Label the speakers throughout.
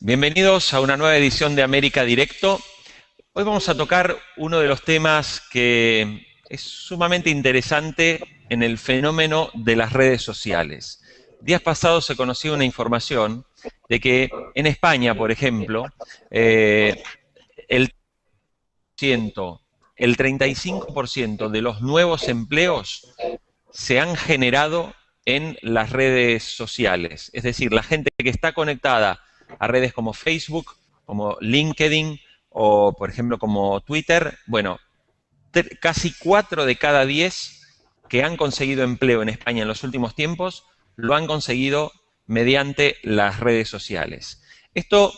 Speaker 1: Bienvenidos a una nueva edición de América Directo. Hoy vamos a tocar uno de los temas que es sumamente interesante en el fenómeno de las redes sociales. Días pasados se conocía una información de que en España, por ejemplo, el 35% de los nuevos empleos se han generado en las redes sociales. Es decir, la gente que está conectada a redes como Facebook, como LinkedIn o, por ejemplo, como Twitter, bueno, casi 4 de cada 10 que han conseguido empleo en España en los últimos tiempos lo han conseguido mediante las redes sociales. Esto,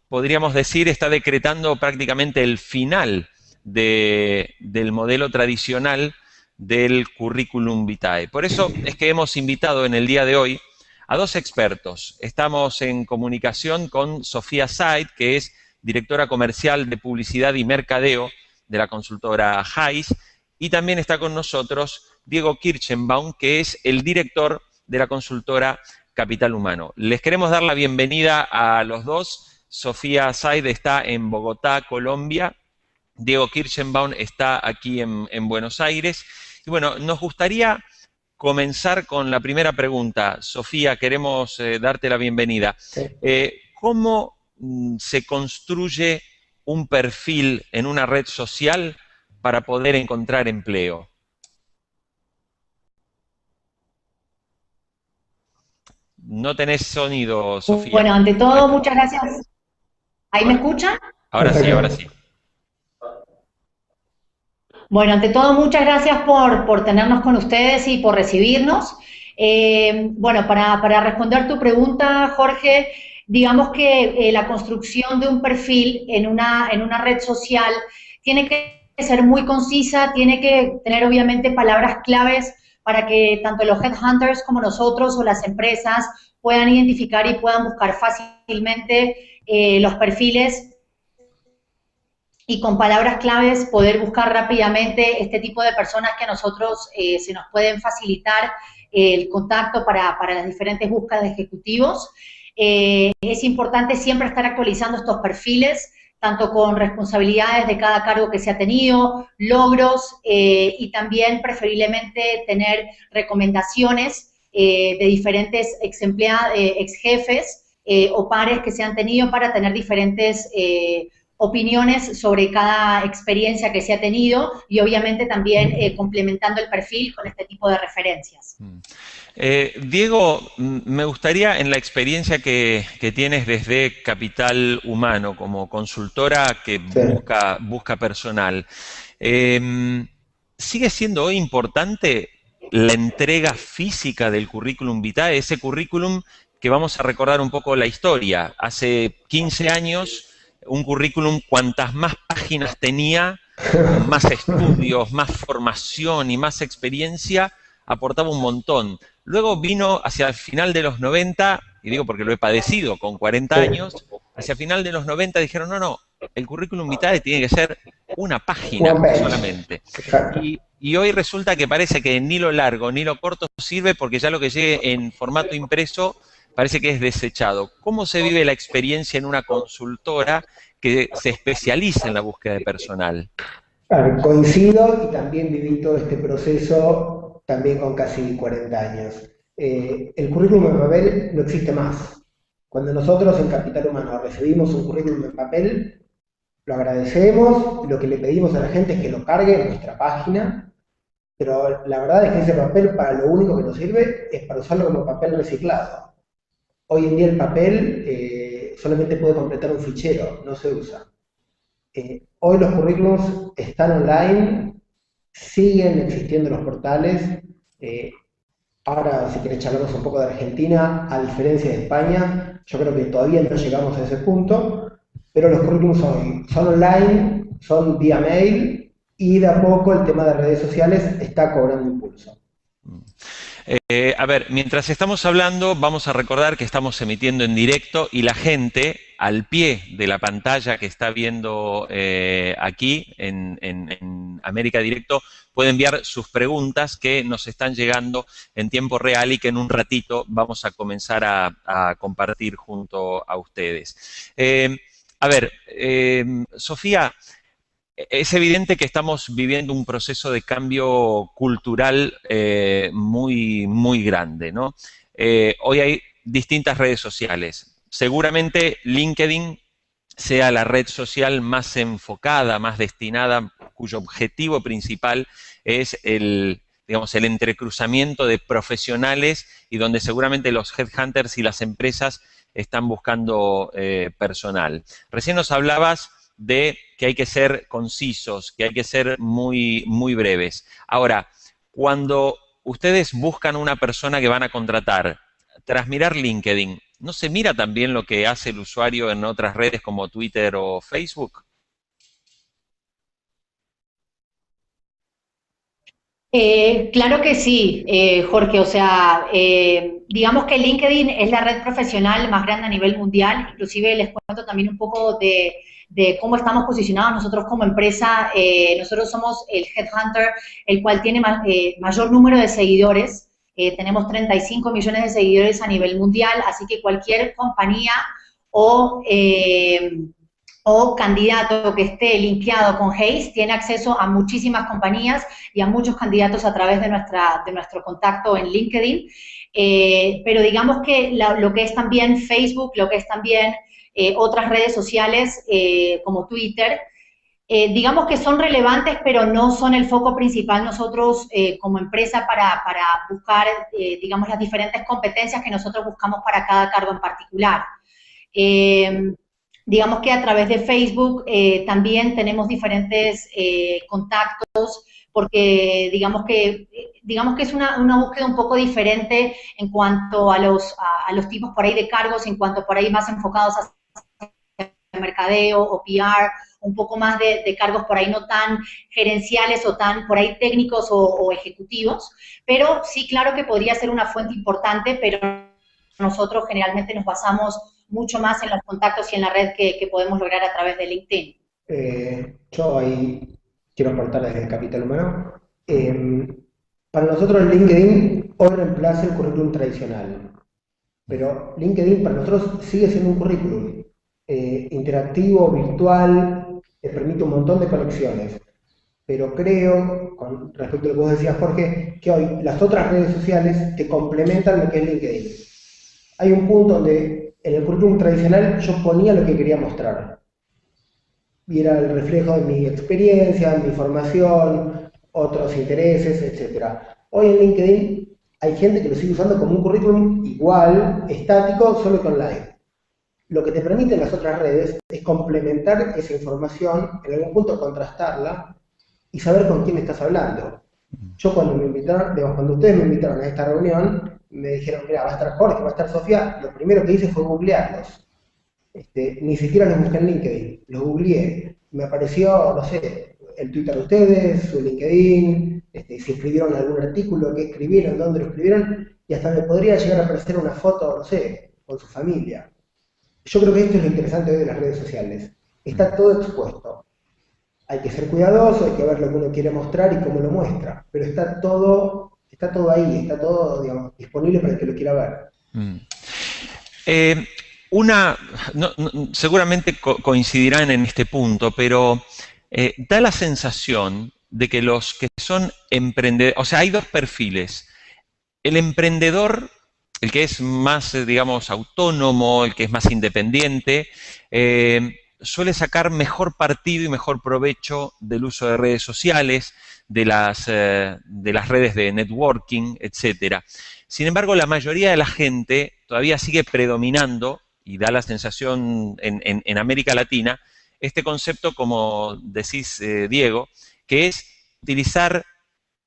Speaker 1: podríamos decir, está decretando prácticamente el final del modelo tradicional del currículum vitae. Por eso es que hemos invitado en el día de hoy a dos expertos. Estamos en comunicación con Sofía Said, que es directora comercial de publicidad y mercadeo de la consultora Hays, y también está con nosotros Diego Kirchenbaum, que es el director de la consultora Capital Humano. Les queremos dar la bienvenida a los dos. Sofía Said está en Bogotá, Colombia. Diego Kirchenbaum está aquí en Buenos Aires. Y bueno, nos gustaría comenzar con la primera pregunta. Sofía, queremos darte la bienvenida.
Speaker 2: Sí.
Speaker 1: ¿Cómo se construye un perfil en una red social para poder encontrar empleo? No tenés sonido, Sofía.
Speaker 2: Bueno, ante todo, muchas gracias. ¿Ahí me escuchan?
Speaker 1: Ahora sí, ahora sí.
Speaker 2: Bueno, ante todo, muchas gracias por tenernos con ustedes y por recibirnos. Bueno, para responder tu pregunta, Jorge, digamos que la construcción de un perfil en una red social tiene que ser muy concisa, tiene que tener obviamente palabras claves para que tanto los headhunters como nosotros o las empresas puedan identificar y puedan buscar fácilmente los perfiles y con palabras claves poder buscar rápidamente este tipo de personas que a nosotros se nos pueden facilitar el contacto para las diferentes búsquedas de ejecutivos. Es importante siempre estar actualizando estos perfiles, tanto con responsabilidades de cada cargo que se ha tenido, logros y también preferiblemente tener recomendaciones de diferentes ex jefes o pares que se han tenido para tener diferentes opiniones sobre cada experiencia que se ha tenido y obviamente también complementando el perfil con este tipo de referencias.
Speaker 1: Diego, me gustaría, en la experiencia que tienes desde Capital Humano como consultora que busca personal, ¿sigue siendo hoy importante la entrega física del currículum vitae? Ese currículum que vamos a recordar un poco la historia. Hace 15 años, un currículum, cuantas más páginas tenía, más estudios, más formación y más experiencia, aportaba un montón. Luego vino hacia el final de los 90, y digo porque lo he padecido con 40 años, hacia el final de los 90 dijeron, no, el currículum vitae tiene que ser una página solamente. Y hoy resulta que parece que ni lo largo ni lo corto sirve porque ya lo que llegue en formato impreso parece que es desechado. ¿Cómo se vive la experiencia en una consultora que se especializa en la búsqueda de personal?
Speaker 3: Claro, coincido y también viví todo este proceso también con casi 40 años. El currículum en papel no existe más. Cuando nosotros en Capital Humano recibimos un currículum en papel, lo agradecemos, lo que le pedimos a la gente es que lo cargue en nuestra página, pero la verdad es que ese papel para lo único que nos sirve es para usarlo como papel reciclado. Hoy en día el papel solamente puede completar un fichero, no se usa. Hoy los currículums están online, siguen existiendo los portales. Ahora, si querés, charlamos un poco de Argentina, a diferencia de España. Yo creo que todavía no llegamos a ese punto, pero los currículums son online, son vía mail, y de a poco el tema de redes sociales está cobrando impulso.
Speaker 1: A ver, mientras estamos hablando, vamos a recordar que estamos emitiendo en directo y la gente, al pie de la pantalla que está viendo aquí en América Directo, puede enviar sus preguntas que nos están llegando en tiempo real y que en un ratito vamos a comenzar a compartir junto a ustedes. A ver, Sofía, es evidente que estamos viviendo un proceso de cambio cultural muy grande, ¿no? Hoy hay distintas redes sociales. Seguramente LinkedIn sea la red social más enfocada, más destinada, cuyo objetivo principal es digamos, el entrecruzamiento de profesionales y donde seguramente los headhunters y las empresas están buscando personal. Recién nos hablabas de que hay que ser concisos, que hay que ser muy breves. Ahora, cuando ustedes buscan una persona que van a contratar, tras mirar LinkedIn, ¿no se mira también lo que hace el usuario en otras redes como Twitter o Facebook?
Speaker 2: Claro que sí, Jorge. O sea, digamos que LinkedIn es la red profesional más grande a nivel mundial. Inclusive les cuento también un poco de cómo estamos posicionados nosotros como empresa. Nosotros somos el Headhunter, el cual tiene mayor número de seguidores. Tenemos 35 millones de seguidores a nivel mundial, así que cualquier compañía o... o candidato que esté linkeado con Hays tiene acceso a muchísimas compañías y a muchos candidatos a través de nuestro contacto en LinkedIn. Pero digamos que lo que es también Facebook, lo que es también otras redes sociales como Twitter, digamos que son relevantes, pero no son el foco principal nosotros como empresa para buscar, digamos, las diferentes competencias que nosotros buscamos para cada cargo en particular. Digamos que a través de Facebook también tenemos diferentes contactos, porque digamos que es una búsqueda un poco diferente en cuanto a los tipos por ahí de cargos, en cuanto por ahí más enfocados a mercadeo o PR, un poco más de cargos por ahí no tan gerenciales o tan por ahí técnicos o ejecutivos, pero sí, claro que podría ser una fuente importante, pero nosotros generalmente nos basamos mucho más en los contactos y en la red que podemos lograr a través de LinkedIn.
Speaker 3: Yo ahí quiero aportar desde el Capital Humano. Para nosotros LinkedIn hoy reemplaza el currículum tradicional, pero LinkedIn para nosotros sigue siendo un currículum interactivo, virtual, que permite un montón de conexiones. Pero creo, con respecto a lo que vos decías, Jorge, que hoy las otras redes sociales te complementan lo que es LinkedIn. Hay un punto donde en el currículum tradicional yo ponía lo que quería mostrar. Y era el reflejo de mi experiencia, mi formación, otros intereses, etc. Hoy en LinkedIn hay gente que lo sigue usando como un currículum igual, estático, solo que online. Lo que te permiten las otras redes es complementar esa información, en algún punto contrastarla y saber con quién estás hablando. Yo cuando me invitaron, cuando ustedes me invitaron a esta reunión, me dijeron, mira, va a estar Jorge, va a estar Sofía, lo primero que hice fue googlearlos. Ni siquiera los busqué en LinkedIn, los googleé. Me apareció, no sé, el Twitter de ustedes, su LinkedIn, si escribieron algún artículo, qué escribieron, dónde lo escribieron, y hasta me podría llegar a aparecer una foto, no sé, con su familia. Yo creo que esto es lo interesante hoy de las redes sociales. Está todo expuesto. Hay que ser cuidadoso, hay que ver lo que uno quiere mostrar y cómo lo muestra, pero está todo ahí, está todo, digamos, disponible para el que lo quiera ver.
Speaker 1: Seguramente coincidirán en este punto, pero da la sensación de que los que son emprendedores, o sea, hay dos perfiles. El emprendedor, el que es más, digamos, autónomo, el que es más independiente, suele sacar mejor partido y mejor provecho del uso de redes sociales, de las redes de networking, etc. Sin embargo, la mayoría de la gente todavía sigue predominando, y da la sensación en América Latina, este concepto, como decís, Diego, que es utilizar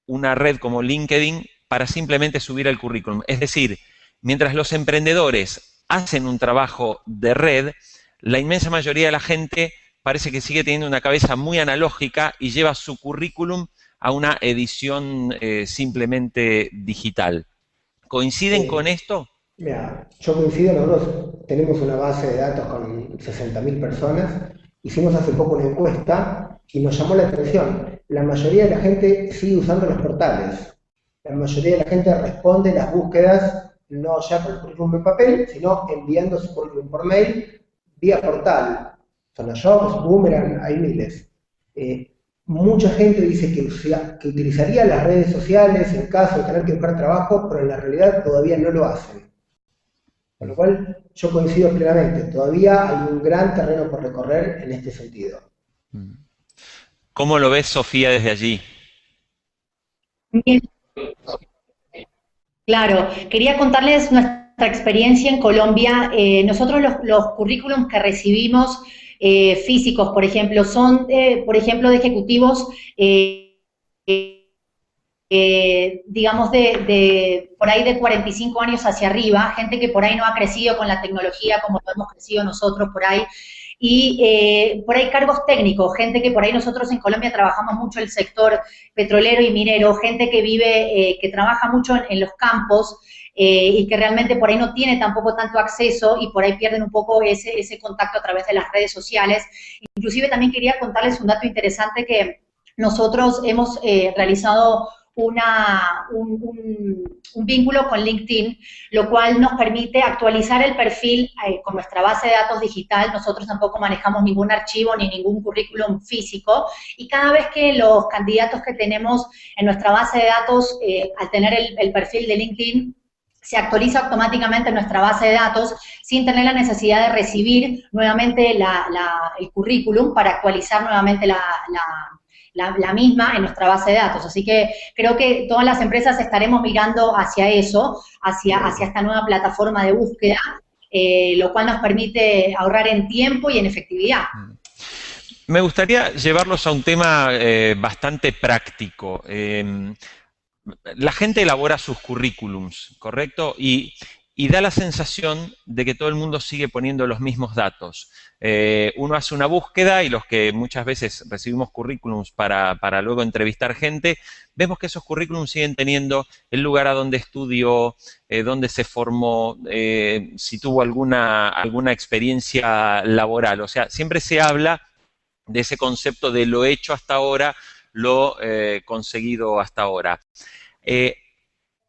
Speaker 1: una red como LinkedIn para simplemente subir el currículum. Es decir, mientras los emprendedores hacen un trabajo de red, la inmensa mayoría de la gente parece que sigue teniendo una cabeza muy analógica y lleva su currículum a una edición simplemente digital. ¿Coinciden con esto?
Speaker 3: Mira, yo coincido, nosotros tenemos una base de datos con 60.000 personas, hicimos hace poco una encuesta y nos llamó la atención. La mayoría de la gente sigue usando los portales. La mayoría de la gente responde las búsquedas no ya por el currículum en papel, sino enviando su currículum por mail vía portal. Sonajobs, Boomerang, hay miles. Mucha gente dice que utilizaría las redes sociales en caso de tener que buscar trabajo, pero en la realidad todavía no lo hacen. Con lo cual, yo coincido plenamente, todavía hay un gran terreno por recorrer en este sentido.
Speaker 1: ¿Cómo lo ves, Sofía, desde allí?
Speaker 2: Bien, claro, quería contarles nuestra experiencia en Colombia. Nosotros los currículums que recibimos físicos, por ejemplo, son, por ejemplo, de ejecutivos, digamos, por ahí de 45 años hacia arriba, gente que por ahí no ha crecido con la tecnología como lo hemos crecido nosotros por ahí, y por ahí cargos técnicos, gente que por ahí nosotros en Colombia trabajamos mucho el sector petrolero y minero, gente que vive, que trabaja mucho en los campos, y que realmente por ahí no tiene tampoco tanto acceso y por ahí pierden un poco ese contacto a través de las redes sociales. Inclusive también quería contarles un dato interesante que nosotros hemos realizado un vínculo con LinkedIn, lo cual nos permite actualizar el perfil con nuestra base de datos digital. Nosotros tampoco manejamos ningún archivo ni ningún currículum físico, y cada vez que los candidatos que tenemos en nuestra base de datos, al tener el perfil de LinkedIn, se actualiza automáticamente en nuestra base de datos sin tener la necesidad de recibir nuevamente el currículum para actualizar nuevamente la misma en nuestra base de datos. Así que creo que todas las empresas estaremos mirando hacia eso, hacia esta nueva plataforma de búsqueda, lo cual nos permite ahorrar en tiempo y en efectividad.
Speaker 1: Me gustaría llevarlos a un tema bastante práctico. La gente elabora sus currículums, ¿correcto? Y da la sensación de que todo el mundo sigue poniendo los mismos datos. Uno hace una búsqueda y los que muchas veces recibimos currículums para luego entrevistar gente, vemos que esos currículums siguen teniendo el lugar a donde estudió, dónde se formó, si tuvo alguna experiencia laboral. O sea, siempre se habla de ese concepto de lo hecho hasta ahora, lo conseguido hasta ahora.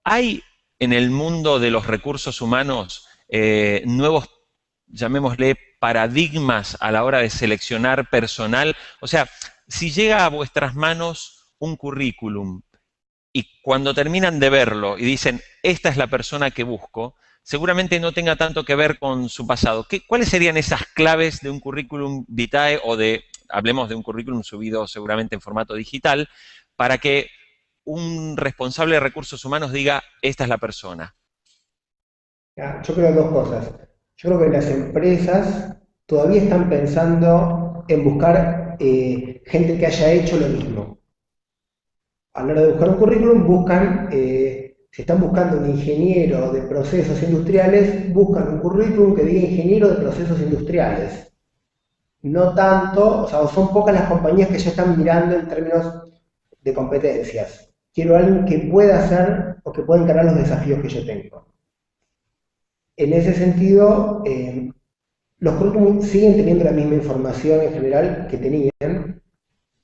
Speaker 1: Hay en el mundo de los recursos humanos nuevos, llamémosle, paradigmas a la hora de seleccionar personal. O sea, si llega a vuestras manos un currículum y cuando terminan de verlo y dicen, esta es la persona que busco, seguramente no tenga tanto que ver con su pasado. ¿Cuáles serían esas claves de un currículum vitae o hablemos de un currículum subido seguramente en formato digital, para que un responsable de recursos humanos diga, esta es la persona?
Speaker 3: Yo creo dos cosas. Yo creo que las empresas todavía están pensando en buscar gente que haya hecho lo mismo. A la hora de buscar un currículum, si están buscando un ingeniero de procesos industriales, buscan un currículum que diga ingeniero de procesos industriales. No tanto, o sea, son pocas las compañías que ya están mirando en términos de competencias. Quiero a alguien que pueda hacer o que pueda encarar los desafíos que yo tengo. En ese sentido, los currículums siguen teniendo la misma información en general que tenían,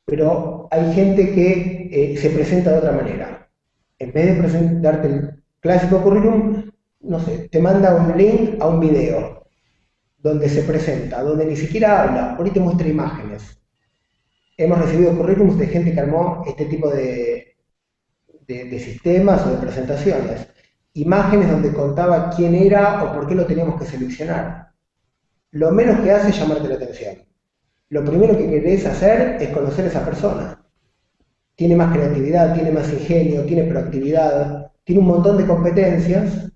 Speaker 3: pero hay gente que se presenta de otra manera. En vez de presentarte el clásico currículum, no sé, te manda un link a un video donde se presenta, donde ni siquiera habla, por ahí te muestra imágenes. Hemos recibido currículums de gente que armó este tipo de sistemas o de presentaciones. Imágenes donde contaba quién era o por qué lo teníamos que seleccionar. Lo menos que hace es llamarte la atención. Lo primero que querés hacer es conocer a esa persona. Tiene más creatividad, tiene más ingenio, tiene proactividad, tiene un montón de competencias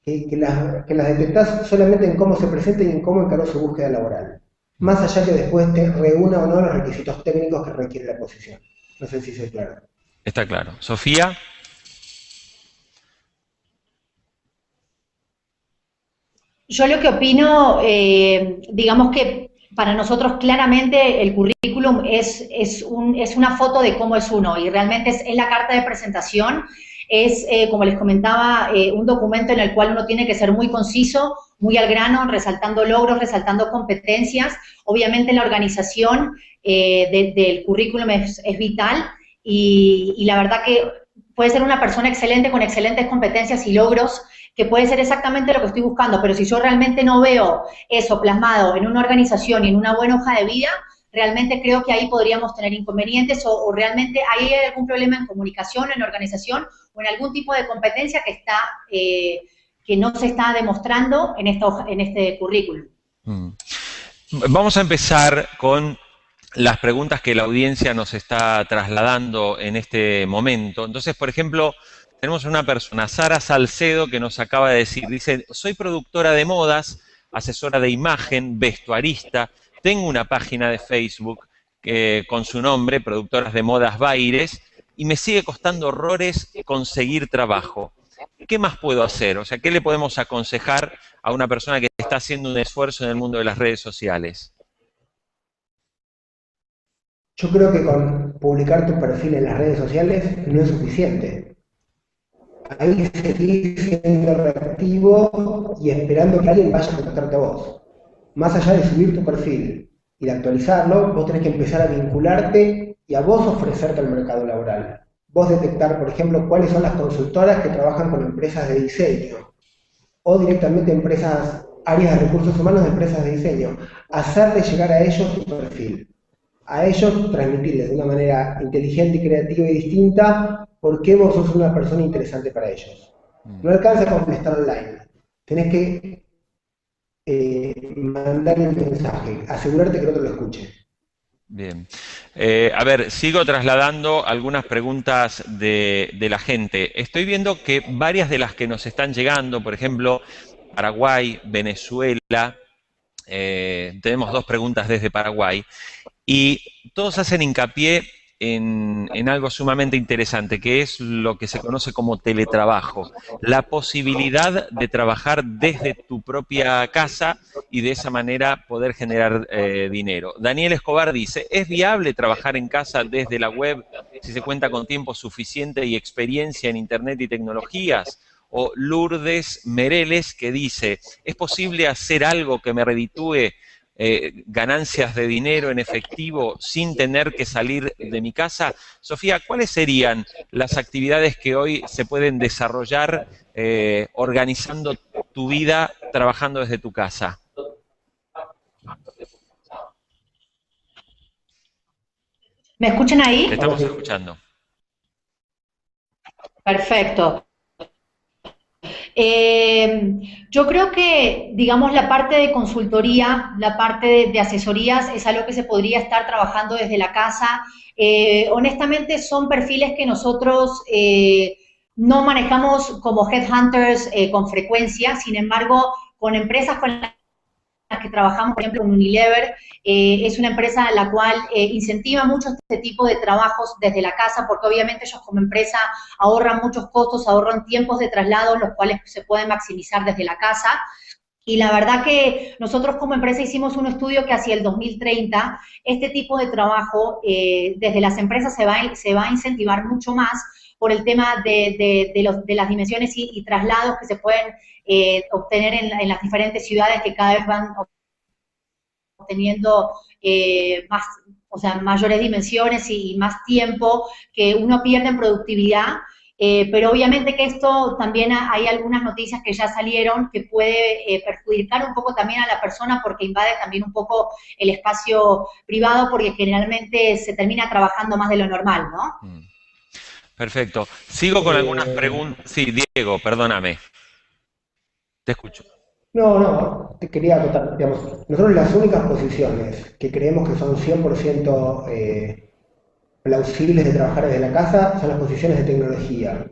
Speaker 3: que las detectás solamente en cómo se presenta y en cómo encaró su búsqueda laboral. Más allá que después te reúna o no los requisitos técnicos que requiere la posición. No sé si soy claro.
Speaker 1: Está claro. Sofía.
Speaker 2: Yo lo que opino, digamos que para nosotros claramente el currículum currículum es una foto de cómo es uno y realmente es la carta de presentación. Es, como les comentaba, un documento en el cual uno tiene que ser muy conciso, muy al grano, resaltando logros, resaltando competencias. Obviamente la organización del currículum es vital y la verdad que puede ser una persona excelente con excelentes competencias y logros, que puede ser exactamente lo que estoy buscando, pero si yo realmente no veo eso plasmado en una organización y en una buena hoja de vida, realmente creo que ahí podríamos tener inconvenientes o realmente hay algún problema en comunicación, en organización o en algún tipo de competencia que no se está demostrando en este currículum.
Speaker 1: Vamos a empezar con las preguntas que la audiencia nos está trasladando en este momento. Entonces, por ejemplo, tenemos una persona, Sara Salcedo, que nos acaba de decir, dice, soy productora de modas, asesora de imagen, vestuarista, tengo una página de Facebook con su nombre, Productoras de Modas Baires, y me sigue costando horrores conseguir trabajo. ¿Qué más puedo hacer? O sea, ¿qué le podemos aconsejar a una persona que está haciendo un esfuerzo en el mundo de las redes sociales?
Speaker 3: Yo creo que con publicar tu perfil en las redes sociales no es suficiente. Hay que seguir siendo reactivo y esperando que alguien vaya a contactarte a vos. Más allá de subir tu perfil y de actualizarlo, vos tenés que empezar a vincularte y a vos ofrecerte al mercado laboral. Vos detectar, por ejemplo, cuáles son las consultoras que trabajan con empresas de diseño o directamente áreas de recursos humanos de empresas de diseño. Hacerle llegar a ellos tu perfil. A ellos transmitirles de una manera inteligente, creativa y distinta por qué vos sos una persona interesante para ellos. No alcanza con estar online. Tenés que mandar el mensaje, asegurarte que el otro lo escuche.
Speaker 1: Bien. A ver, sigo trasladando algunas preguntas de la gente. Estoy viendo que varias de las que nos están llegando, por ejemplo, Paraguay, Venezuela, tenemos 2 preguntas desde Paraguay, y todos hacen hincapié en algo sumamente interesante, que es lo que se conoce como teletrabajo, la posibilidad de trabajar desde tu propia casa y de esa manera poder generar dinero. Daniel Escobar dice, ¿es viable trabajar en casa desde la web si se cuenta con tiempo suficiente y experiencia en Internet y tecnologías? O Lourdes Mereles, que dice, ¿es posible hacer algo que me reditúe ganancias de dinero en efectivo sin tener que salir de mi casa? Sofía, ¿cuáles serían las actividades que hoy se pueden desarrollar organizando tu vida trabajando desde tu casa?
Speaker 2: ¿Me escuchan ahí?
Speaker 1: Te estamos escuchando.
Speaker 2: Perfecto. Yo creo que, digamos, la parte de consultoría, la parte de asesorías es algo que se podría estar trabajando desde la casa. Honestamente, son perfiles que nosotros no manejamos como headhunters con frecuencia, sin embargo, con empresas con las que trabajamos, por ejemplo, con Unilever, es una empresa en la cual incentiva mucho este tipo de trabajos desde la casa, porque obviamente ellos como empresa ahorran muchos costos, ahorran tiempos de traslado, los cuales se pueden maximizar desde la casa. Y la verdad que nosotros como empresa hicimos un estudio que hacia el 2030 este tipo de trabajo desde las empresas se va a incentivar mucho más por el tema de las dimensiones y traslados que se pueden obtener en las diferentes ciudades que cada vez van obteniendo más, o sea, mayores dimensiones y más tiempo que uno pierde en productividad. Pero obviamente que esto también hay algunas noticias que ya salieron que puede perjudicar un poco también a la persona porque invade también un poco el espacio privado porque generalmente se termina trabajando más de lo normal, ¿no?
Speaker 1: Perfecto. Sigo con algunas preguntas. Sí, Diego, perdóname. Te escucho.
Speaker 3: No, te quería acotar, digamos, nosotros las únicas posiciones que creemos que son 100% plausibles de trabajar desde la casa son las posiciones de tecnología.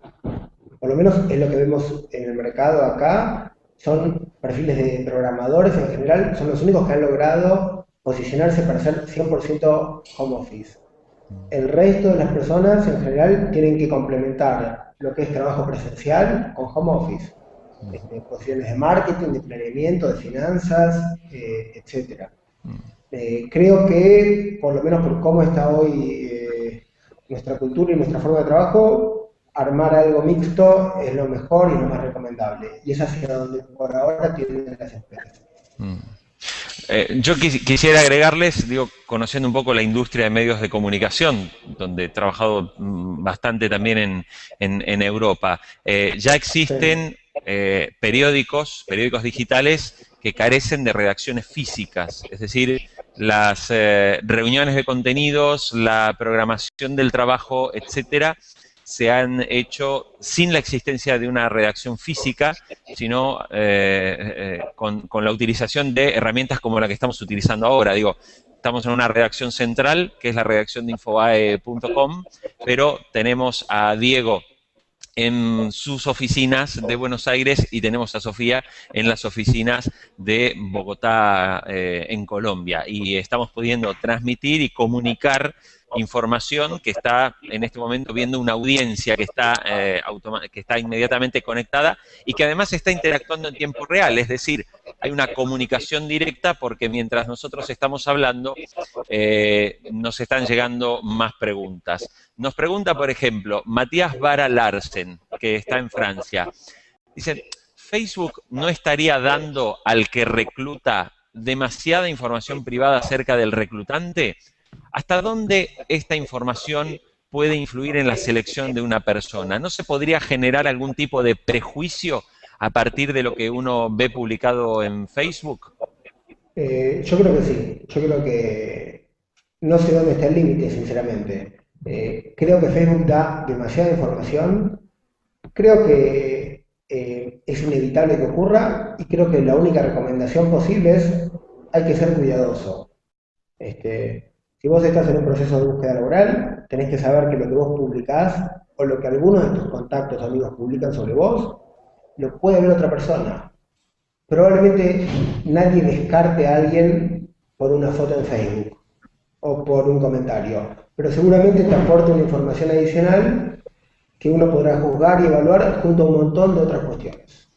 Speaker 3: Por lo menos es lo que vemos en el mercado acá, son perfiles de programadores en general, son los únicos que han logrado posicionarse para ser 100% home office. El resto de las personas en general tienen que complementar lo que es trabajo presencial con home office. Posiciones de marketing, de planeamiento, de finanzas, etc. Creo que, por lo menos por cómo está hoy nuestra cultura y nuestra forma de trabajo, armar algo mixto es lo mejor y lo más recomendable. Y es hacia donde por ahora tienen las empresas.
Speaker 1: Yo quisiera agregarles, digo, conociendo un poco la industria de medios de comunicación, donde he trabajado bastante también en Europa. Ya existen periódicos digitales que carecen de redacciones físicas, es decir, las reuniones de contenidos, la programación del trabajo, etcétera, se han hecho sin la existencia de una redacción física, sino con la utilización de herramientas como la que estamos utilizando ahora. Digo, estamos en una redacción central, que es la redacción de infobae.com, pero tenemos a Diego en sus oficinas de Buenos Aires y tenemos a Sofía en las oficinas de Bogotá, en Colombia. Y estamos pudiendo transmitir y comunicar información que está en este momento viendo una audiencia que está inmediatamente conectada y que además está interactuando en tiempo real, es decir, hay una comunicación directa porque mientras nosotros estamos hablando nos están llegando más preguntas. Nos pregunta, por ejemplo, Matías Vara Larsen, que está en Francia. Dice, ¿Facebook no estaría dando al que recluta demasiada información privada acerca del reclutante? ¿Hasta dónde esta información puede influir en la selección de una persona? ¿No se podría generar algún tipo de prejuicio a partir de lo que uno ve publicado en Facebook?
Speaker 3: Yo creo que sí. Yo creo que no sé dónde está el límite, sinceramente. Creo que Facebook da demasiada información. Creo que es inevitable que ocurra y creo que la única recomendación posible es hay que ser cuidadoso. Si vos estás en un proceso de búsqueda laboral, tenés que saber que lo que vos publicás o lo que algunos de tus contactos amigos publican sobre vos, lo puede ver otra persona. Probablemente nadie descarte a alguien por una foto en Facebook o por un comentario, pero seguramente te aporta una información adicional que uno podrá juzgar y evaluar junto a un montón de otras cuestiones.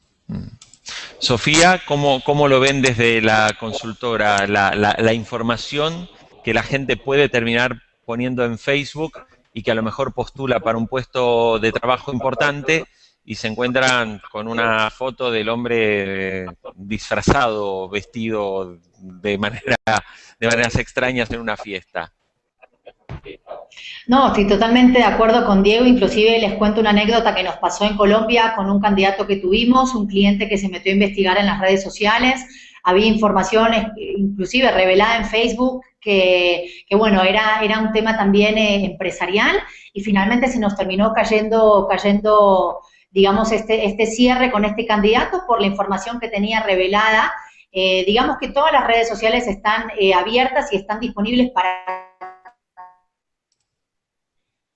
Speaker 1: Sofía, ¿cómo lo ven desde la consultora? La información que la gente puede terminar poniendo en Facebook y que a lo mejor postula para un puesto de trabajo importante y se encuentran con una foto del hombre disfrazado, vestido de maneras extrañas en una fiesta.
Speaker 2: No, estoy totalmente de acuerdo con Diego, inclusive les cuento una anécdota que nos pasó en Colombia con un candidato que tuvimos, un cliente que se metió a investigar en las redes sociales, había información inclusive revelada en Facebook que bueno, era un tema también empresarial y finalmente se nos terminó cayendo digamos, este cierre con este candidato por la información que tenía revelada. Digamos que todas las redes sociales están abiertas y están disponibles para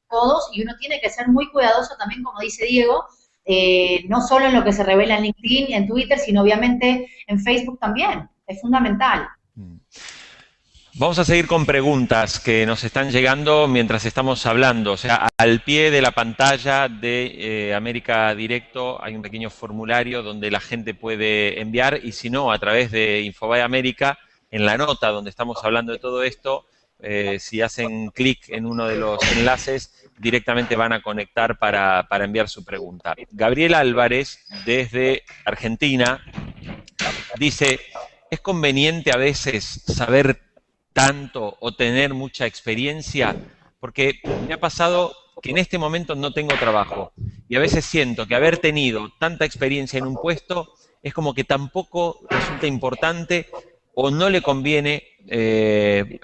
Speaker 2: todos y uno tiene que ser muy cuidadoso también, como dice Diego, no solo en lo que se revela en LinkedIn y en Twitter, sino obviamente en Facebook también. Es fundamental.
Speaker 1: Vamos a seguir con preguntas que nos están llegando mientras estamos hablando. O sea, al pie de la pantalla de América Directo hay un pequeño formulario donde la gente puede enviar y si no, a través de Infobae América, en la nota donde estamos hablando de todo esto, si hacen clic en uno de los enlaces, directamente van a conectar para enviar su pregunta. Gabriel Álvarez, desde Argentina, dice, ¿es conveniente a veces saber tanto o tener mucha experiencia? Porque me ha pasado que en este momento no tengo trabajo y a veces siento que haber tenido tanta experiencia en un puesto es como que tampoco resulta importante o no le conviene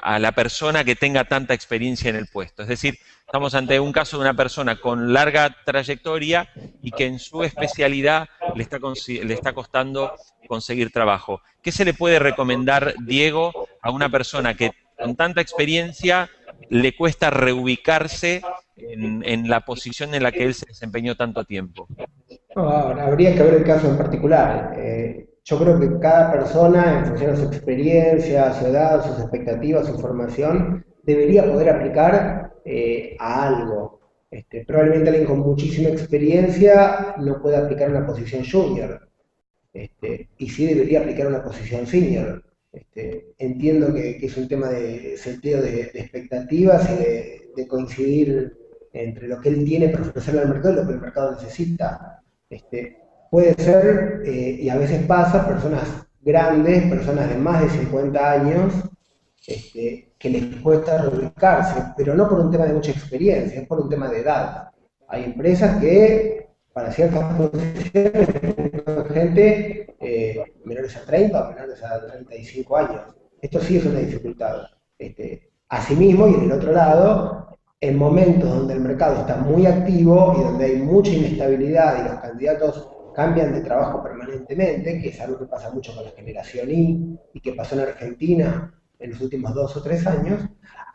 Speaker 1: a la persona que tenga tanta experiencia en el puesto. Es decir, estamos ante un caso de una persona con larga trayectoria y que en su especialidad le está costando conseguir trabajo. ¿Qué se le puede recomendar, Diego, a una persona que con tanta experiencia le cuesta reubicarse en la posición en la que él se desempeñó tanto tiempo?
Speaker 3: No, habría que ver el caso en particular. Yo creo que cada persona, en función de su experiencia, su edad, sus expectativas, su formación, debería poder aplicar a algo. Probablemente alguien con muchísima experiencia no pueda aplicar una posición junior, y sí debería aplicar una posición senior. Entiendo que es un tema de seteo de expectativas y de coincidir entre lo que él tiene para ofrecerle al mercado y lo que el mercado necesita. Puede ser, y a veces pasa, personas grandes, personas de más de 50 años, que les cuesta reubicarse, pero no por un tema de mucha experiencia, es por un tema de edad. Hay empresas que, para ciertas posiciones, gente menores a 30 o menores a 35 años. Esto sí es una dificultad. Asimismo, y en el otro lado, en momentos donde el mercado está muy activo y donde hay mucha inestabilidad y los candidatos cambian de trabajo permanentemente, que es algo que pasa mucho con la generación Y que pasó en Argentina en los últimos 2 o 3 años,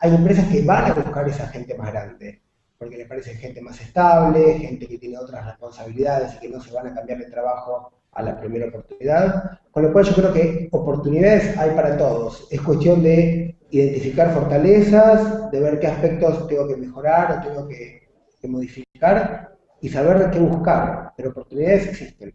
Speaker 3: hay empresas que van a buscar esa gente más grande, porque les parece gente más estable, gente que tiene otras responsabilidades y que no se van a cambiar de trabajo a la primera oportunidad, con lo cual yo creo que oportunidades hay para todos. Es cuestión de identificar fortalezas, de ver qué aspectos tengo que mejorar o tengo que modificar y saber qué buscar, pero oportunidades existen.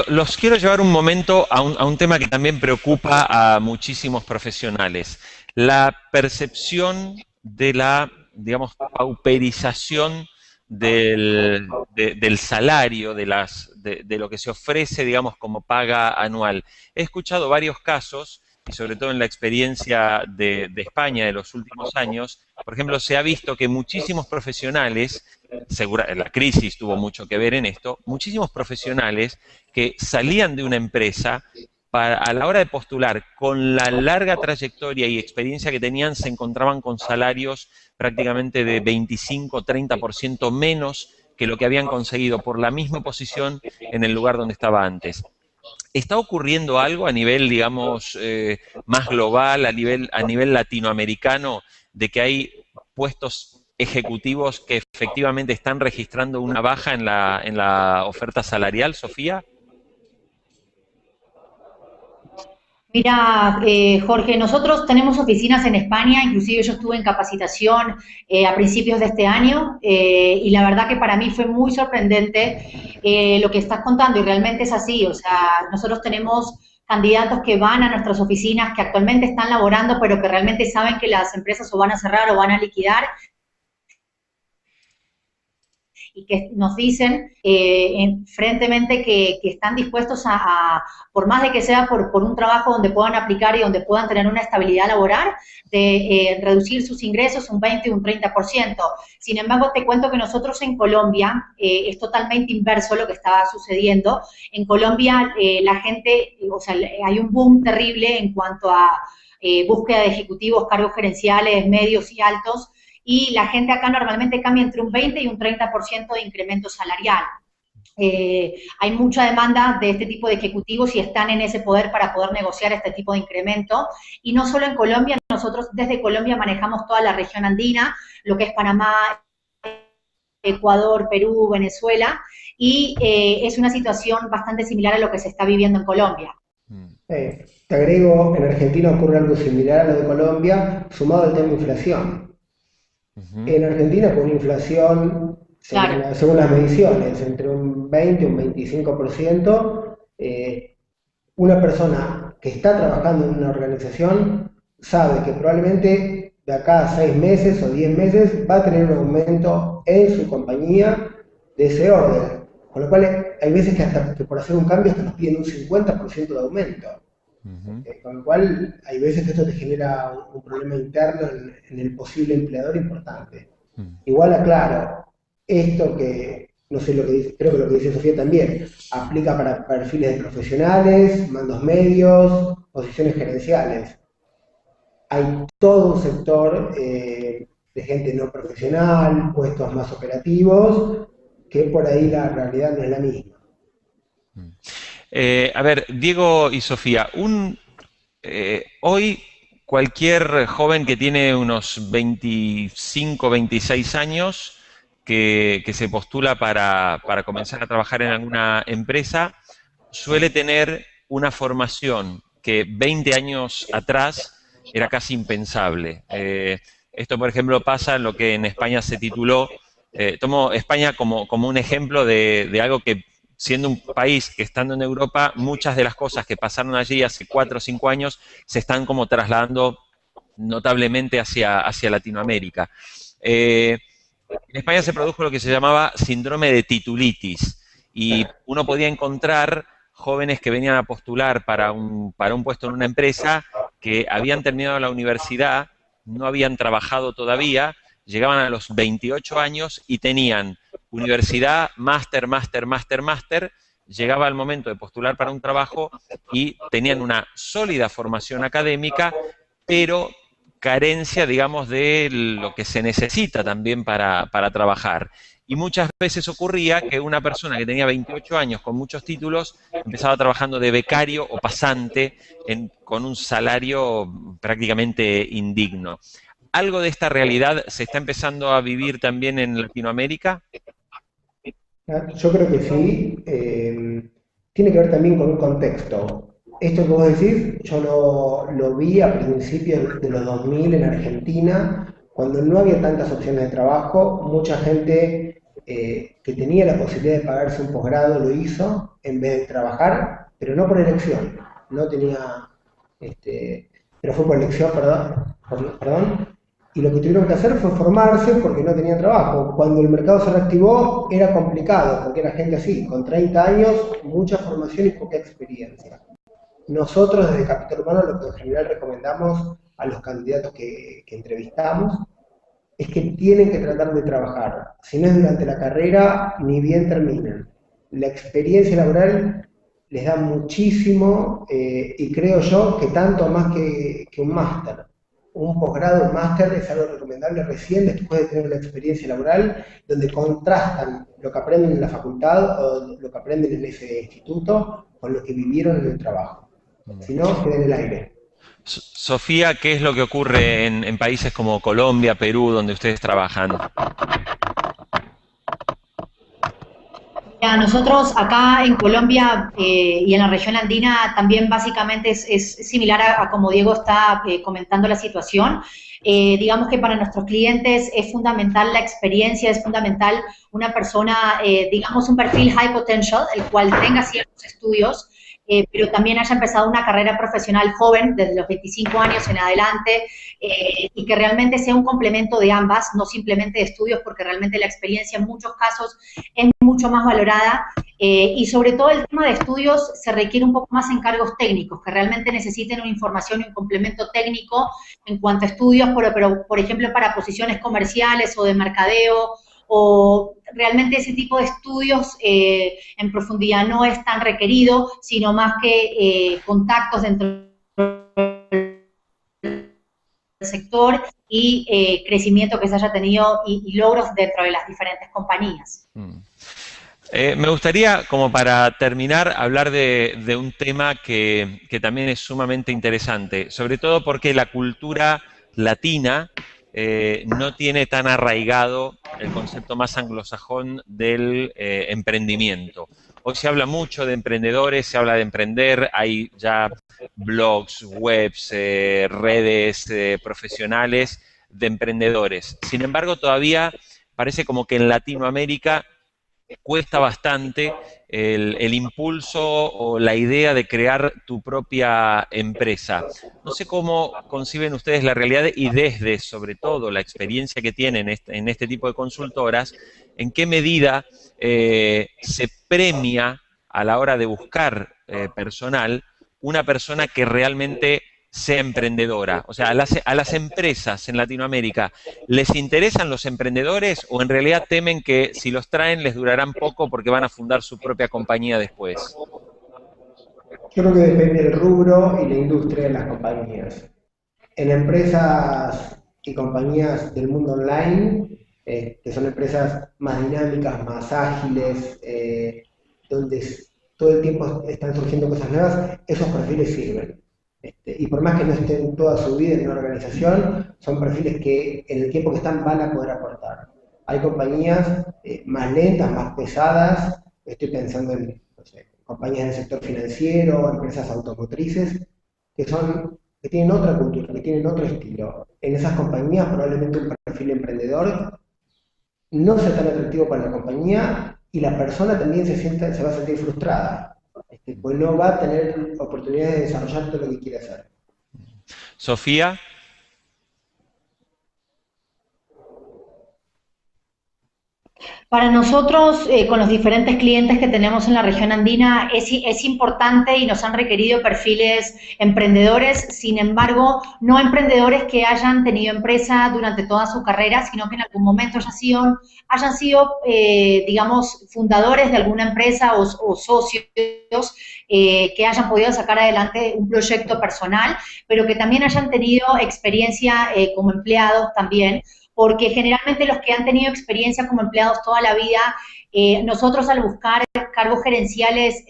Speaker 1: Los quiero llevar un momento a un tema que también preocupa a muchísimos profesionales, la percepción de la, digamos, pauperización del salario, de lo que se ofrece, digamos, como paga anual. He escuchado varios casos, y sobre todo en la experiencia de España de los últimos años, por ejemplo, se ha visto que muchísimos profesionales, la crisis tuvo mucho que ver en esto, muchísimos profesionales que salían de una empresa a la hora de postular, con la larga trayectoria y experiencia que tenían, se encontraban con salarios prácticamente de 25-30% menos que lo que habían conseguido por la misma posición en el lugar donde estaba antes. ¿Está ocurriendo algo a nivel, digamos, más global, a nivel latinoamericano, de que hay puestos ejecutivos que efectivamente están registrando una baja en la oferta salarial, Sofía?
Speaker 2: Mira, Jorge, nosotros tenemos oficinas en España, inclusive yo estuve en capacitación a principios de este año y la verdad que para mí fue muy sorprendente lo que estás contando y realmente es así, o sea, nosotros tenemos candidatos que van a nuestras oficinas, que actualmente están laborando, pero que realmente saben que las empresas o van a cerrar o van a liquidar y que nos dicen frentemente que están dispuestos por más de que sea por un trabajo donde puedan aplicar y donde puedan tener una estabilidad laboral, de reducir sus ingresos un 20 o un 30%. Sin embargo, te cuento que nosotros en Colombia es totalmente inverso lo que está sucediendo. En Colombia la gente, o sea, hay un boom terrible en cuanto a búsqueda de ejecutivos, cargos gerenciales, medios y altos, y la gente acá normalmente cambia entre un 20 y un 30% de incremento salarial. Hay mucha demanda de este tipo de ejecutivos y están en ese poder para poder negociar este tipo de incremento. Y no solo en Colombia, nosotros desde Colombia manejamos toda la región andina, lo que es Panamá, Ecuador, Perú, Venezuela, y es una situación bastante similar a lo que se está viviendo en Colombia.
Speaker 3: Te agrego, en Argentina ocurre algo similar a lo de Colombia, sumado al tema de inflación. En Argentina, con una inflación, según las mediciones, entre un 20 y un 25%, una persona que está trabajando en una organización sabe que probablemente de acá a 6 meses o 10 meses va a tener un aumento en su compañía de ese orden. Con lo cual, hay veces que por hacer un cambio hasta nos piden un 50% de aumento. Con lo cual, hay veces que esto te genera un problema interno en el posible empleador importante. Igual aclaro, esto que, no sé lo que dice, creo que lo que dice Sofía también, aplica para perfiles de profesionales, mandos medios, posiciones gerenciales. Hay todo un sector de gente no profesional, puestos más operativos, que por ahí la realidad no es la misma.
Speaker 1: A ver, Diego y Sofía, hoy cualquier joven que tiene unos 25, 26 años, que se postula para comenzar a trabajar en alguna empresa, suele tener una formación que 20 años atrás era casi impensable. Esto, por ejemplo, pasa en lo que en España se tituló, tomo España como un ejemplo de algo que siendo un país que estando en Europa, muchas de las cosas que pasaron allí hace 4 o 5 años se están como trasladando notablemente hacia Latinoamérica. En España se produjo lo que se llamaba síndrome de titulitis y uno podía encontrar jóvenes que venían a postular para un puesto en una empresa que habían terminado la universidad, no habían trabajado todavía, llegaban a los 28 años y tenían universidad, máster, llegaba el momento de postular para un trabajo y tenían una sólida formación académica, pero carencia, digamos, de lo que se necesita también para trabajar. Y muchas veces ocurría que una persona que tenía 28 años con muchos títulos empezaba trabajando de becario o pasante con un salario prácticamente indigno. ¿Algo de esta realidad se está empezando a vivir también en Latinoamérica?
Speaker 3: Yo creo que sí. Tiene que ver también con un contexto. Esto que vos decís, yo lo vi a principios de los 2000 en Argentina, cuando no había tantas opciones de trabajo. Mucha gente que tenía la posibilidad de pagarse un posgrado lo hizo en vez de trabajar, pero no por elección. No tenía, pero fue por elección, perdón. Y lo que tuvieron que hacer fue formarse porque no tenían trabajo. Cuando el mercado se reactivó era complicado, porque era gente así, con 30 años, mucha formación y poca experiencia. Nosotros desde Capital Humano lo que en general recomendamos a los candidatos que entrevistamos es que tienen que tratar de trabajar. Si no es durante la carrera, ni bien terminan. La experiencia laboral les da muchísimo y creo yo que tanto más que un máster. Un posgrado, un máster es algo recomendable recién después de tener la experiencia laboral, donde contrastan lo que aprenden en la facultad o lo que aprenden en ese instituto con lo que vivieron en el trabajo. Si no, queda en el aire.
Speaker 1: Sofía, ¿qué es lo que ocurre en países como Colombia, Perú, donde ustedes trabajan?
Speaker 2: Nosotros acá en Colombia y en la región andina también básicamente es similar a como Diego está comentando la situación. Digamos que para nuestros clientes es fundamental la experiencia, es fundamental una persona, digamos un perfil high potential, el cual tenga ciertos estudios, pero también haya empezado una carrera profesional joven, desde los 25 años en adelante, y que realmente sea un complemento de ambas, no simplemente de estudios, porque realmente la experiencia en muchos casos es mucho más valorada, y sobre todo el tema de estudios se requiere un poco más encargos técnicos, que realmente necesiten una información y un complemento técnico en cuanto a estudios, pero por ejemplo para posiciones comerciales o de mercadeo, o realmente ese tipo de estudios en profundidad no es tan requerido, sino más que contactos dentro del sector y crecimiento que se haya tenido y logros dentro de las diferentes compañías.
Speaker 1: Me gustaría, como para terminar, hablar de un tema que también es sumamente interesante, sobre todo porque la cultura latina no tiene tan arraigado el concepto más anglosajón del emprendimiento. Hoy se habla mucho de emprendedores, se habla de emprender, hay ya blogs, webs, redes profesionales de emprendedores. Sin embargo, todavía parece como que en Latinoamérica cuesta bastante el impulso o la idea de crear tu propia empresa. No sé cómo conciben ustedes la realidad y desde, sobre todo, la experiencia que tienen en este tipo de consultoras, en qué medida se premia a la hora de buscar personal una persona que realmente sea emprendedora. O sea, a las empresas en Latinoamérica, ¿les interesan los emprendedores o en realidad temen que si los traen les durarán poco porque van a fundar su propia compañía después?
Speaker 3: Yo creo que depende del rubro y la industria de las compañías. En empresas y compañías del mundo online, que son empresas más dinámicas, más ágiles, donde todo el tiempo están surgiendo cosas nuevas, esos perfiles sirven. Y por más que no estén toda su vida en una organización, son perfiles que en el tiempo que están van a poder aportar. Hay compañías más lentas, más pesadas, estoy pensando en, no sé, compañías del sector financiero, empresas automotrices, que tienen otra cultura, que tienen otro estilo. En esas compañías probablemente un perfil emprendedor no sea tan atractivo para la compañía y la persona también se va a sentir frustrada, pues no va a tener oportunidades de desarrollar todo lo que quiere hacer.
Speaker 1: Sofía.
Speaker 2: Para nosotros, con los diferentes clientes que tenemos en la región andina, es importante y nos han requerido perfiles emprendedores, sin embargo, no emprendedores que hayan tenido empresa durante toda su carrera, sino que en algún momento hayan sido digamos, fundadores de alguna empresa o socios que hayan podido sacar adelante un proyecto personal, pero que también hayan tenido experiencia como empleados también, porque generalmente los que han tenido experiencia como empleados toda la vida, nosotros al buscar cargos gerenciales,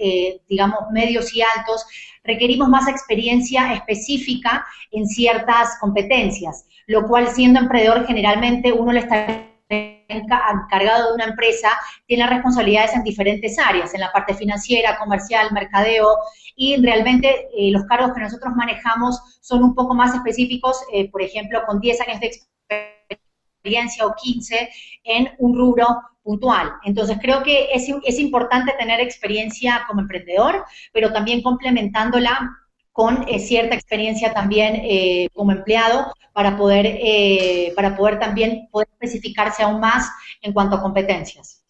Speaker 2: digamos, medios y altos, requerimos más experiencia específica en ciertas competencias, lo cual siendo emprendedor generalmente uno le está encargado de una empresa, tiene responsabilidades en diferentes áreas, en la parte financiera, comercial, mercadeo, y realmente los cargos que nosotros manejamos son un poco más específicos, por ejemplo, con 10 años de experiencia o 15 en un rubro puntual. Entonces, creo que es importante tener experiencia como emprendedor, pero también complementándola con cierta experiencia también como empleado para poder también poder especificarse aún más en cuanto a competencias.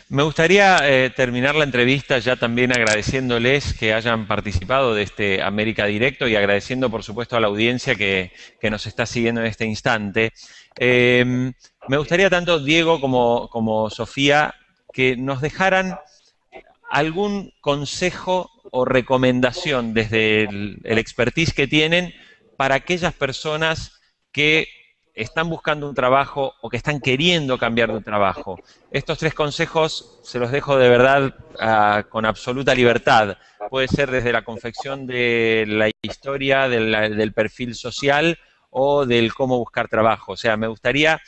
Speaker 1: Me gustaría terminar la entrevista ya también agradeciéndoles que hayan participado de este América Directo y agradeciendo, por supuesto, a la audiencia que nos está siguiendo en este instante. Me gustaría tanto Diego como Sofía que nos dejaran algún consejo o recomendación desde el expertise que tienen para aquellas personas que están buscando un trabajo o que están queriendo cambiar de trabajo. Estos 3 consejos se los dejo de verdad con absoluta libertad. Puede ser desde la confección de la historia, del perfil social o del cómo buscar trabajo. O sea, me gustaría,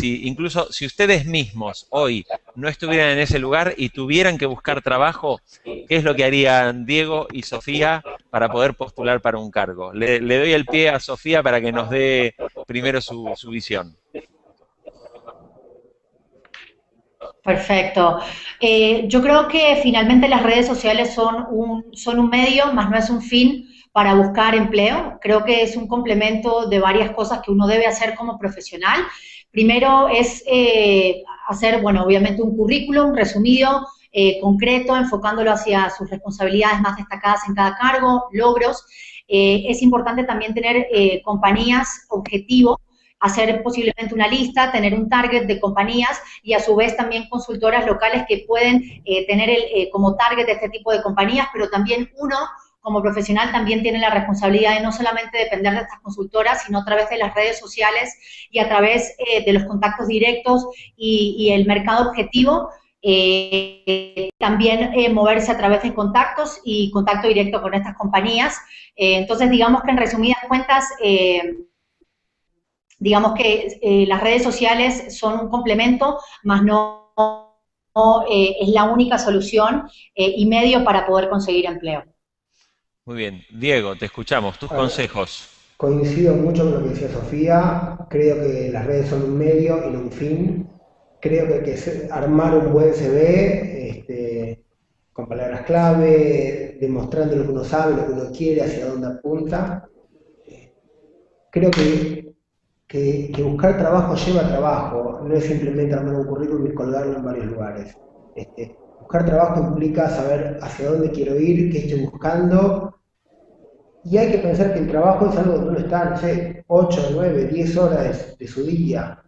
Speaker 1: incluso si ustedes mismos hoy no estuvieran en ese lugar y tuvieran que buscar trabajo, ¿qué es lo que harían Diego y Sofía para poder postular para un cargo? Le doy el pie a Sofía para que nos dé primero su visión.
Speaker 2: Perfecto. Yo creo que finalmente las redes sociales son un medio, más no es un fin para buscar empleo. Creo que es un complemento de varias cosas que uno debe hacer como profesional. Primero es hacer, bueno, obviamente un currículum resumido, concreto, enfocándolo hacia sus responsabilidades más destacadas en cada cargo, logros. Es importante también tener compañías objetivo, hacer posiblemente una lista, tener un target de compañías y a su vez también consultoras locales que pueden tener como target de este tipo de compañías, pero también uno como profesional también tiene la responsabilidad de no solamente depender de estas consultoras, sino a través de las redes sociales y a través de los contactos directos y el mercado objetivo, también moverse a través de contactos y contacto directo con estas compañías. Entonces, digamos que en resumidas cuentas, digamos que las redes sociales son un complemento, más no es la única solución y medio para poder conseguir empleo.
Speaker 1: Muy bien. Diego, te escuchamos. Tus consejos.
Speaker 3: Coincido mucho con lo que decía Sofía. Creo que las redes son un medio y no un fin. Creo que hay que armar un buen CV con palabras clave, demostrando lo que uno sabe, lo que uno quiere, hacia dónde apunta. Creo que buscar trabajo lleva trabajo, no es simplemente armar un currículum y colgarlo en varios lugares. Buscar trabajo implica saber hacia dónde quiero ir, qué estoy buscando, y hay que pensar que el trabajo es algo donde uno está, no sé, 8, 9, 10 horas de su día,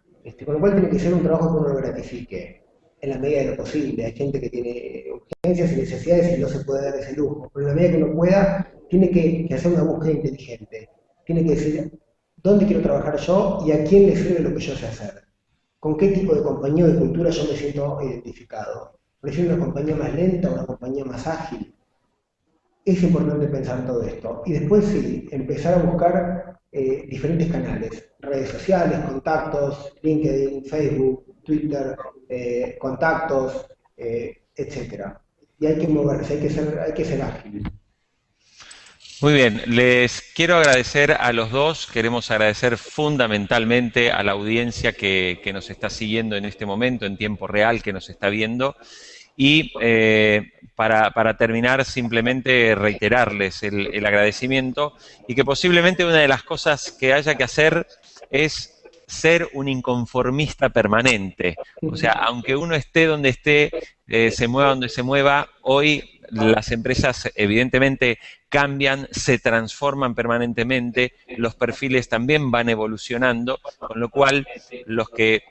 Speaker 3: con lo cual tiene que ser un trabajo que uno lo gratifique, en la medida de lo posible. Hay gente que tiene urgencias y necesidades y no se puede dar ese lujo, pero en la medida que uno pueda, tiene que hacer una búsqueda inteligente, tiene que decir dónde quiero trabajar yo y a quién le sirve lo que yo sé hacer, con qué tipo de compañía o de cultura yo me siento identificado. ¿Prefiero una compañía más lenta o una compañía más ágil? Es importante pensar todo esto. Y después sí, empezar a buscar diferentes canales, redes sociales, contactos, LinkedIn, Facebook, Twitter, contactos, etc. Y hay que moverse, hay que ser ágil.
Speaker 1: Muy bien, les quiero agradecer a los dos, queremos agradecer fundamentalmente a la audiencia que nos está siguiendo en este momento, en tiempo real, que nos está viendo. Y para terminar, simplemente reiterarles el agradecimiento y que posiblemente una de las cosas que haya que hacer es ser un inconformista permanente. O sea, aunque uno esté donde esté, se mueva donde se mueva, hoy las empresas evidentemente cambian, se transforman permanentemente, los perfiles también van evolucionando, con lo cual los que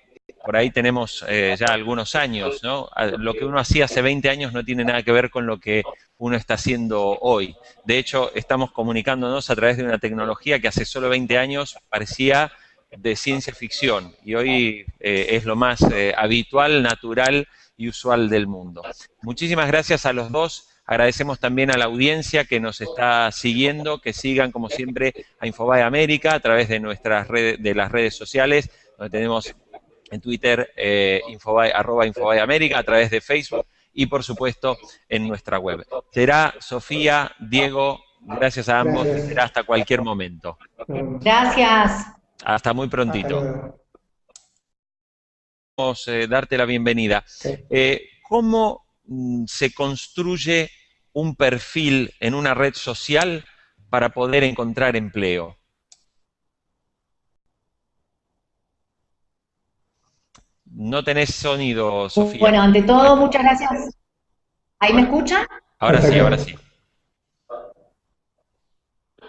Speaker 1: por ahí tenemos ya algunos años, ¿no? Lo que uno hacía hace 20 años no tiene nada que ver con lo que uno está haciendo hoy. De hecho, estamos comunicándonos a través de una tecnología que hace solo 20 años parecía de ciencia ficción y hoy es lo más habitual, natural y usual del mundo. Muchísimas gracias a los dos. Agradecemos también a la audiencia que nos está siguiendo, que sigan como siempre a Infobae América a través de nuestras redes, de las redes sociales, donde tenemos en Twitter, @Infobae América, a través de Facebook y, por supuesto, en nuestra web. Será Sofía, Diego, gracias a ambos,
Speaker 3: Gracias.
Speaker 1: será hasta cualquier momento.
Speaker 2: Gracias.
Speaker 1: Hasta muy prontito.
Speaker 3: Hasta luego.
Speaker 1: Vamos a darte la bienvenida.
Speaker 3: Sí.
Speaker 1: ¿Cómo se construye un perfil en una red social para poder encontrar empleo? No tenés sonido, Sofía.
Speaker 2: Bueno, ante todo, muchas gracias. ¿Ahí me escuchan?
Speaker 1: Ahora sí, ahora sí.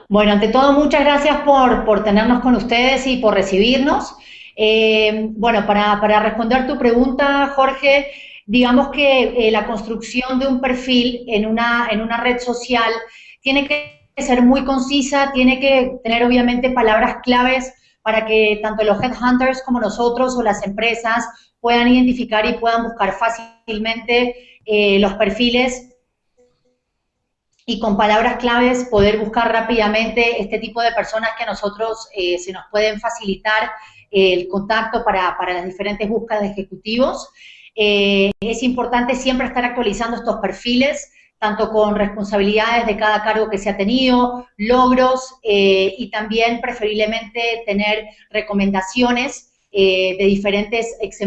Speaker 2: Bueno, ante todo, muchas gracias por tenernos con ustedes y por recibirnos. Bueno, para responder tu pregunta, Jorge, digamos que la construcción de un perfil en una red social tiene que ser muy concisa, tiene que tener obviamente palabras claves para que tanto los headhunters como nosotros o las empresas puedan identificar y puedan buscar fácilmente los perfiles y con palabras claves poder buscar rápidamente este tipo de personas que a nosotros se nos pueden facilitar el contacto para las diferentes búsquedas de ejecutivos. Es importante siempre estar actualizando estos perfiles, tanto con responsabilidades de cada cargo que se ha tenido, logros y también preferiblemente tener recomendaciones de diferentes ex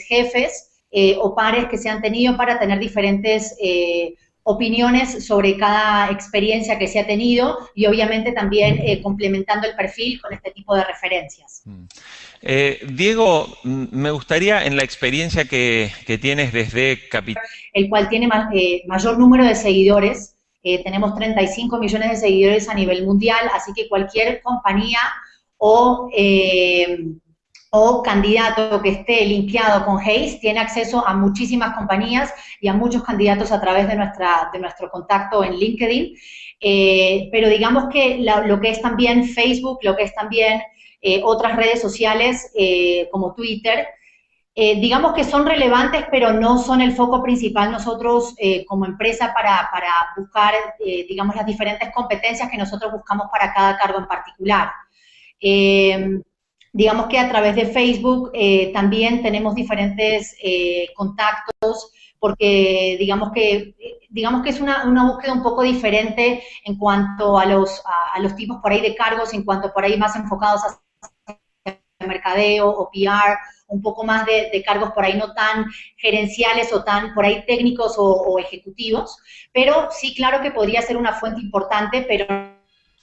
Speaker 2: jefes o pares que se han tenido para tener diferentes opiniones sobre cada experiencia que se ha tenido y obviamente también complementando el perfil con este tipo de referencias.
Speaker 1: Diego, me gustaría en la experiencia que tienes desde Capital,
Speaker 2: el cual tiene mayor número de seguidores, tenemos 35 millones de seguidores a nivel mundial, así que cualquier compañía o candidato que esté linkeado con Hays tiene acceso a muchísimas compañías y a muchos candidatos a través de nuestro contacto en LinkedIn. Pero digamos que lo que es también Facebook, lo que es también otras redes sociales como Twitter, digamos que son relevantes, pero no son el foco principal nosotros como empresa para buscar, digamos, las diferentes competencias que nosotros buscamos para cada cargo en particular. Digamos que a través de Facebook también tenemos diferentes contactos porque digamos que es una búsqueda un poco diferente en cuanto a los tipos por ahí de cargos, en cuanto por ahí más enfocados a mercadeo o PR, un poco más de cargos por ahí no tan gerenciales o tan por ahí técnicos o ejecutivos, pero sí, claro que podría ser una fuente importante, pero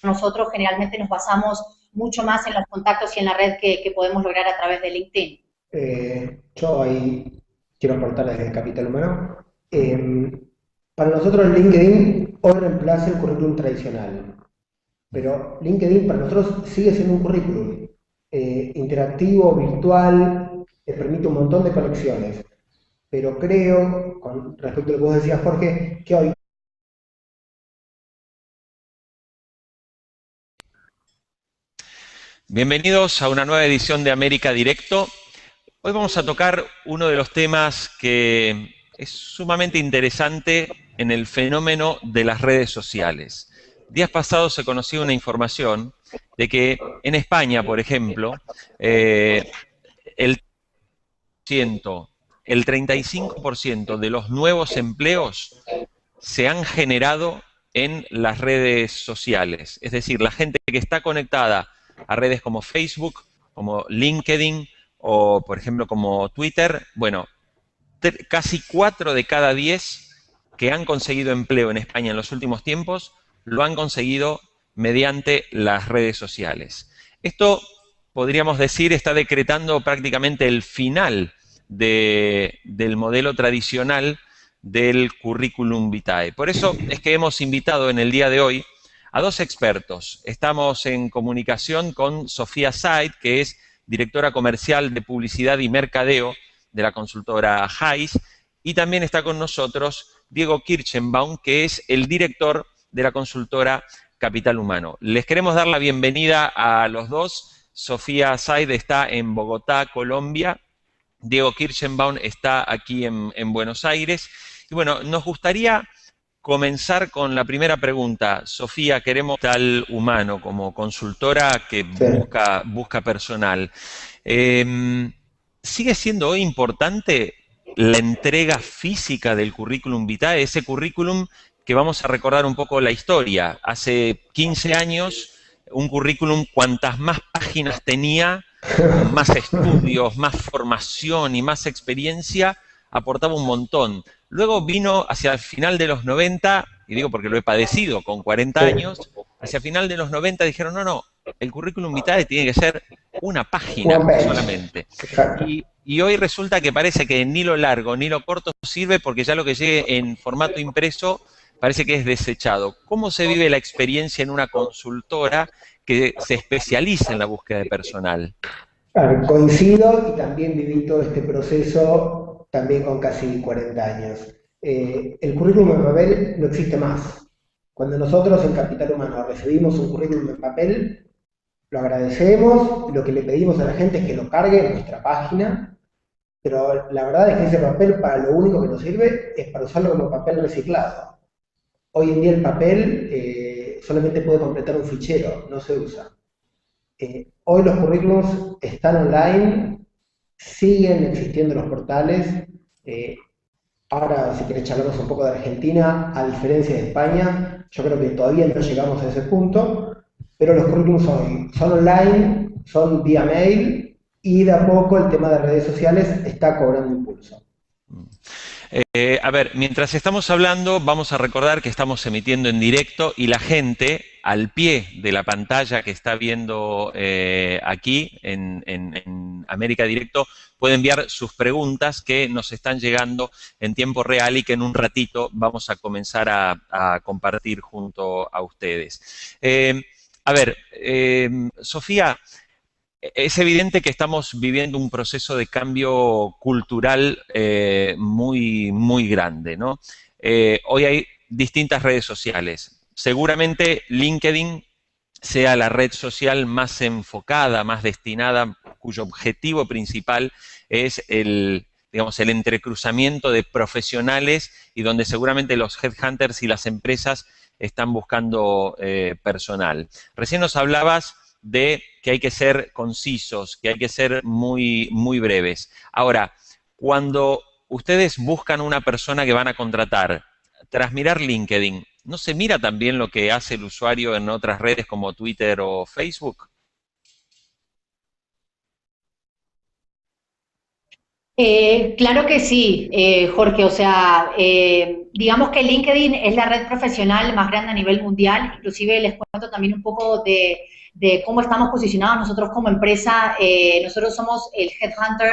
Speaker 2: nosotros generalmente nos basamos mucho más en los contactos y en la red que podemos lograr a través de LinkedIn.
Speaker 3: Yo ahí quiero aportar desde Capital Humano. Para nosotros LinkedIn hoy reemplaza el currículum tradicional, pero LinkedIn para nosotros sigue siendo un currículum interactivo, virtual, que permite un montón de conexiones, pero creo, con respecto a lo que vos decías, Jorge, que hoy
Speaker 1: bienvenidos a una nueva edición de América Directo. Hoy vamos a tocar uno de los temas que es sumamente interesante en el fenómeno de las redes sociales. Días pasados se conoció una información de que en España, por ejemplo, el 35% de los nuevos empleos se han generado en las redes sociales. Es decir, la gente que está conectada a redes como Facebook, como LinkedIn o, por ejemplo, como Twitter, bueno, casi 4 de cada 10 que han conseguido empleo en España en los últimos tiempos lo han conseguido mediante las redes sociales. Esto, podríamos decir, está decretando prácticamente el final del modelo tradicional del currículum vitae. Por eso es que hemos invitado en el día de hoy a 2 expertos. Estamos en comunicación con Sofía Said, que es directora comercial de publicidad y mercadeo de la consultora Hays, y también está con nosotros Diego Kirchenbaum, que es el director de la consultora Capital Humano. Les queremos dar la bienvenida a los dos. Sofía Said está en Bogotá, Colombia. Diego Kirchenbaum está aquí en Buenos Aires. Y bueno, nos gustaría comenzar con la primera pregunta. Sofía, queremos Capital Humano como consultora que busca personal. ¿Sigue siendo hoy importante la entrega física del currículum vitae? Ese currículum que vamos a recordar un poco la historia. Hace 15 años, un currículum, cuantas más páginas tenía, con más estudios, más formación y más experiencia, aportaba un montón. Luego vino hacia el final de los 90, y digo porque lo he padecido con 40 años, hacia el final de los 90 dijeron, no, el currículum vitae tiene que ser una página solamente. Y hoy resulta que parece que ni lo largo ni lo corto sirve porque ya lo que llegue en formato impreso parece que es desechado. ¿Cómo se vive la experiencia en una consultora que se especializa en la búsqueda de personal?
Speaker 3: Coincido y también viví todo este proceso también con casi 40 años. El currículum en papel no existe más. Cuando nosotros en Capital Humano recibimos un currículum en papel, lo agradecemos, lo que le pedimos a la gente es que lo cargue en nuestra página, pero la verdad es que ese papel para lo único que nos sirve es para usarlo como papel reciclado. Hoy en día el papel solamente puede completar un fichero, no se usa. Hoy los currículums están online, siguen existiendo los portales. Ahora, si querés charlamos un poco de Argentina, a diferencia de España, yo creo que todavía no llegamos a ese punto, pero los currículums hoy son online, son vía mail, y de a poco el tema de redes sociales está cobrando impulso.
Speaker 1: A ver, mientras estamos hablando, vamos a recordar que estamos emitiendo en directo y la gente, al pie de la pantalla que está viendo aquí en América Directo, puede enviar sus preguntas que nos están llegando en tiempo real y que en un ratito vamos a comenzar a compartir junto a ustedes. A ver, Sofía, es evidente que estamos viviendo un proceso de cambio cultural muy grande, ¿no? Hoy hay distintas redes sociales. Seguramente LinkedIn sea la red social más enfocada, más destinada, cuyo objetivo principal es digamos, el entrecruzamiento de profesionales y donde seguramente los headhunters y las empresas están buscando personal. Recién nos hablabas de que hay que ser concisos, que hay que ser muy breves. Ahora, cuando ustedes buscan una persona que van a contratar, tras mirar LinkedIn, ¿no se mira también lo que hace el usuario en otras redes como Twitter o Facebook?
Speaker 2: Claro que sí, Jorge. O sea, digamos que LinkedIn es la red profesional más grande a nivel mundial. Inclusive les cuento también un poco de cómo estamos posicionados nosotros como empresa. Nosotros somos el headhunter